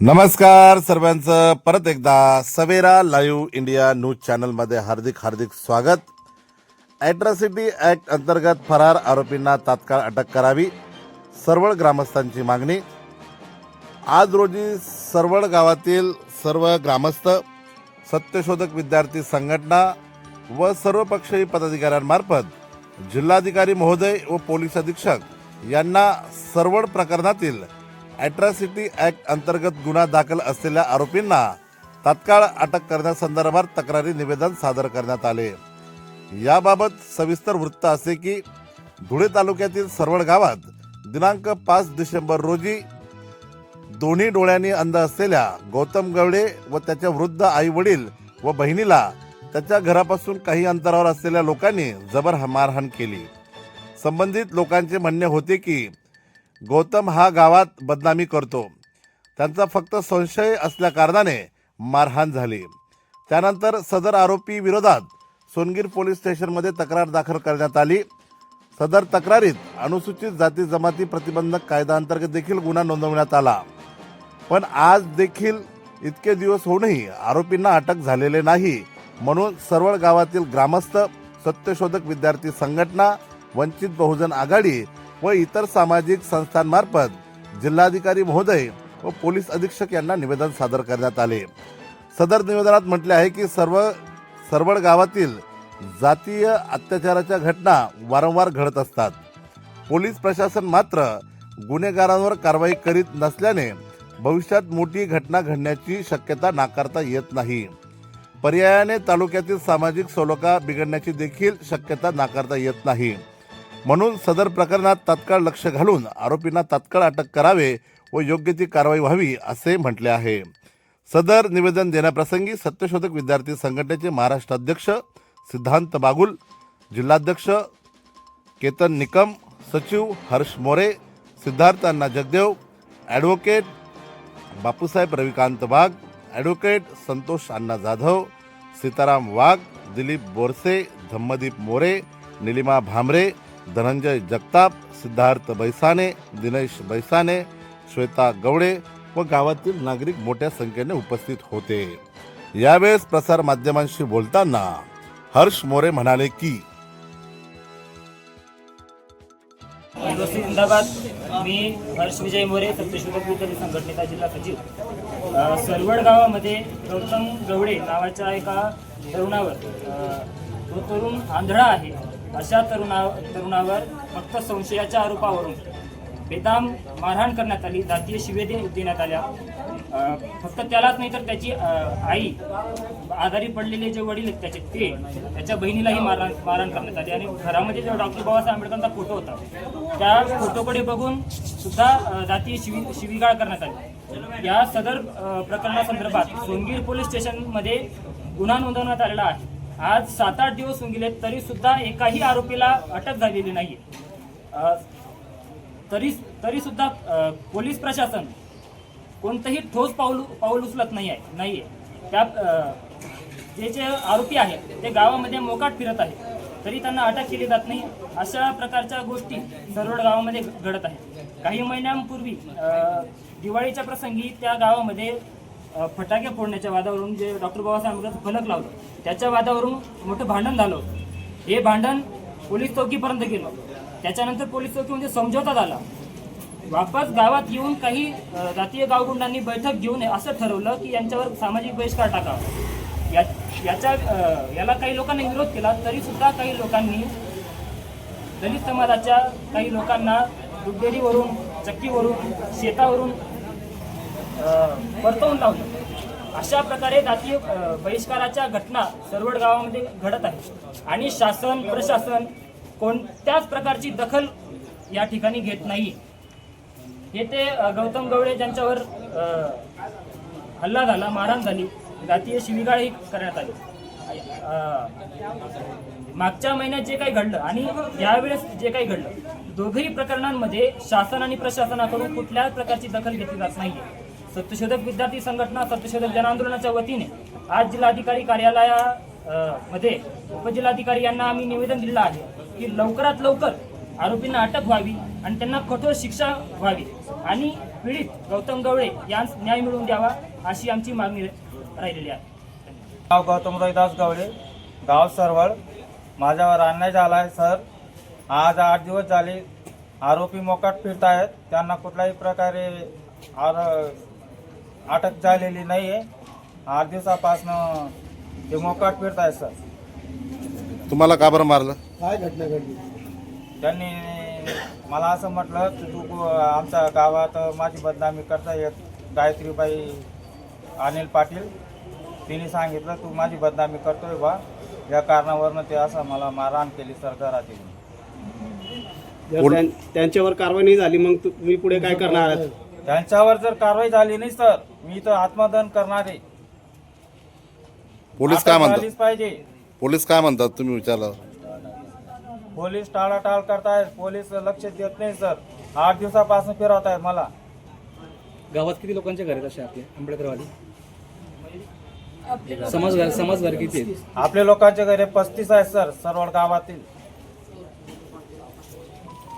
नमस्कार सर्वांचं परत एकदा सवेरा लाईव्ह इंडिया न्यूज चॅनलमध्ये हार्दिक हार्दिक स्वागत. ॲट्रॉसिटी ॲक्ट अंतर्गत फरार आरोपींना तात्काळ अटक करावी, सरवळ ग्रामस्थांची मागणी. आज रोजी सरवळ गावातील सर्व ग्रामस्थ, सत्यशोधक विद्यार्थी संघटना व सर्वपक्षीय पदाधिकाऱ्यांमार्फत जिल्हाधिकारी महोदय व पोलीस अधीक्षक यांना सरवळ प्रकरणातील ॲट्रॉसिटी ॲक्ट अंतर्गत गुन्हा दाखल असलेल्या आरोपींना तात्काळ अटक करण्यासंदर्भात तक्रारी निवेदन सादर करण्यात आले. याबाबत सविस्तर वृत्त असे की धुळे तालुक्यातील सरवळ गावात दिनांक 5 डिसेंबर रोजी दोन्ही डोळ्यांनी अंध असलेल्या गौतम गवडे व त्याच्या वृद्ध आई वडील व बहिणीला त्याच्या घरापासून काही अंतरावर असलेल्या लोकांनी जबर मारहाण केली. संबंधित लोकांचे म्हणणे होते की गौतम हा गावात बदनामी करतो, त्यांचा फक्त संशय असल्या कारणाने मारहाण झाली. त्यानंतर सदर आरोपी विरोधात सोनगीर पोलीस स्टेशनमध्ये तक्रार दाखल करण्यात आली. सदर तक्रारीत अनुसूचित जाती जमाती प्रतिबंधक कायदा अंतर्गत देखील गुन्हा नोंदवण्यात आला. पण आज देखील इतके दिवस होऊनही आरोपींना अटक झालेले नाही, म्हणून सरवळ गावातील ग्रामस्थ, सत्यशोधक विद्यार्थी संघटना, वंचित बहुजन आघाडी व इतर सामाजिक संस्थांमार्फत जिल्हाधिकारी महोदय व पोलीस अधीक्षक यांना निवेदन सादर करण्यात आले. सदर निवेदनात म्हटले आहे की सरवळ गावातील जातीय अत्याचाराच्या घटना वारंवार घडत असतात. पोलीस प्रशासन मात्र गुन्हेगारांवर कारवाई करीत नसल्याने भविष्यात मोठी घटना घडण्याची शक्यता नाकारता येत नाही. पर्यायाने तालुक्यातील सामाजिक सलोखा बिघडण्याची देखील शक्यता नाकारता येत नाही. म्हणून सदर प्रकरणात तात्काळ लक्ष घालून आरोपींना तात्काळ अटक करावे व योग्य ती कारवाई व्हावी असे म्हटले आहे. सदर निवेदन देण्याप्रसंगी सत्यशोधक विद्यार्थी संघटनेचे महाराष्ट्र अध्यक्ष सिद्धांत बागुल, जिल्हाध्यक्ष केतन निकम, सचिव हर्ष मोरे, सिद्धार्थ अण्णा जगदेव, ॲडव्होकेट बापूसाहेब रविकांत वाघ, ॲडव्होकेट संतोष अण्णा जाधव, सीताराम वाघ, दिलीप बोरसे, धम्मदीप मोरे, निलिमा भामरे, धनंजय जगताप, सिद्धार्थ बैसाने, दिनेश बैसाने, श्वेता गवडे व गावातील नागरिक मोठ्या संख्येने उपस्थित होते. यावेळेस प्रसार माध्यमांशी बोलताना हर्ष मोरे म्हणाले की जिंदाबाद. मी हर्ष विजय मोरे, सत्यशोधक विद्यार्थी संघटनेचा जिल्हा सचिव. सरवळ गावामध्ये गौतम गवडे नावाच्या एका तरुणावर, तो तरुण आंधळा आहे, अशा तरुणावर फक्त संशयाच्या आरोपावरून बेदम मारहाण करण्यात आली, जातीय शिव्या देण्यात आल्या. फक्त त्यालाच नाही तर त्याची आई, आजारी पडलेले जे वडील आहेत त्याचे, त्याच्या बहिणीलाही मारहाण करण्यात आली. आणि घरामध्ये जो डॉक्टर बाबासाहेब आंबेडकरांचा फोटो होता, त्या फोटोकडे बघून सुद्धा जातीय शिवीगाळ करण्यात आली. या सदर प्रकरणासंदर्भात सोनगीर पोलीस स्टेशनमध्ये गुन्हा नोंदवण्यात आलेला आहे. आज 7-8 दिवस होऊन गेले तरी सुद्धा एकाही आरोपीला अटक झालेली नाही. तरी सुद्धा पोलीस प्रशासन कोणतंही ठोस पाऊल उचलत नाहीये. त्या जे आरोपी आहेत ते गावामध्ये मोकाट फिरत आहेत, तरी त्यांना अटक केली जात नाही. अशा प्रकारच्या गोष्टी सरवळ गावामध्ये घडत आहेत. काही महिन्यांपूर्वी दिवाळीच्या प्रसंगी त्या गावामध्ये फटाके फोडण्याच्या वादावरून, जे डॉक्टर बाबासाहेब आंबेडकर फलक लावलं त्याच्या वादावरून मोठं भांडण झालं होतं. हे भांडण पोलीस चौकीपर्यंत गेलं. त्याच्यानंतर पोलीस चौकीमध्ये समझोता झाला. वापस गावात येऊन काही जातीय गावगुंडांनी बैठक घेऊन असं ठरवलं की यांच्यावर सामाजिक बहिष्कार टाकावा. याला काही लोकांनी विरोध केला, तरी सुद्धा काही लोकांनी दलित समाजाच्या काही लोकांना दुधडेरीवरून, चक्कीवरून, शेतावरून परतवून लावलं. अशा प्रकारे जातीय बहिष्काराच्या घटना सरवळ गावामध्ये घडत आहे आणि शासन प्रशासन कोणत्याच प्रकारची दखल या ठिकाणी घेत नाही. हे ते गौतम गवडे ज्यांच्यावर हल्ला झाला, मारहाण झाली, जातीय शिवीगाळही करण्यात आली. मागच्या महिन्यात जे काही घडलं आणि यावेळेस जे काही घडलं, दोघंही प्रकरणांमध्ये शासन आणि प्रशासनाकडून कुठल्याच प्रकारची दखल घेतली जात नाही. सत्यशोधक विद्यार्थी संघटना, सत्यशोधक जनआंदोलनाच्या वतीने आज जिल्हाधिकारी कार्यालयामध्ये उपजिल्हाधिकारी यांना आम्ही निवेदन दिलं आहे की लवकरात लवकर आरोपींना अटक व्हावी आणि त्यांना कठोर शिक्षा व्हावी आणि पीडित गौतम गवळे यांस न्याय मिळवून द्यावा अशी आमची मागणी राहिलेली आहे. गाव गौतम रोहिदास गवळे, गाव सरवळ. माझ्यावर अन्याय झाला आहे सर. आज 8 दिवस झाले आरोपी मोकाट फिरत आहेत. त्यांना कुठल्याही प्रकारे अटक झालेली नाही आहे. 8 दिवसापासून ते मोकाट फिरत आहेत सर. तुम्हाला का बरं मारलं? काय घटना घडली? त्यांनी मला असं म्हटलं की तू आमच्या गावात माझी बदनामी करता येत गायत्रीबाई अनिल पाटील, तिने सांगितलं तू माझी बदनामी करतोय बा, या कारणावरनं ते असं मला मारहाण केली सर घरातील. जर त्यांच्यावर कारवाई नाही झाली मग तुम्ही पुढे काय करणार आहात? त्यांच्यावर जर कारवाई झाली नाही सर, मी तर आत्मदहन करणार आहे. पोलीस काय अटक म्हणतात? झालीच पाहिजे. पोलीस काय म्हणतात तुम्ही विचारलं? पोलीस टाळाटाळ करतायत. पोलीस लक्ष देत नाही सर. 8 दिवसापासून फिरवत आहेत मला. गावात किती लोकांच्या घर आहेत असे आपले आंबेडकरवादी समाजघर किती आहेत? आपल्या लोकांच्या घरी 35 आहेत सर, सरवड गावातील.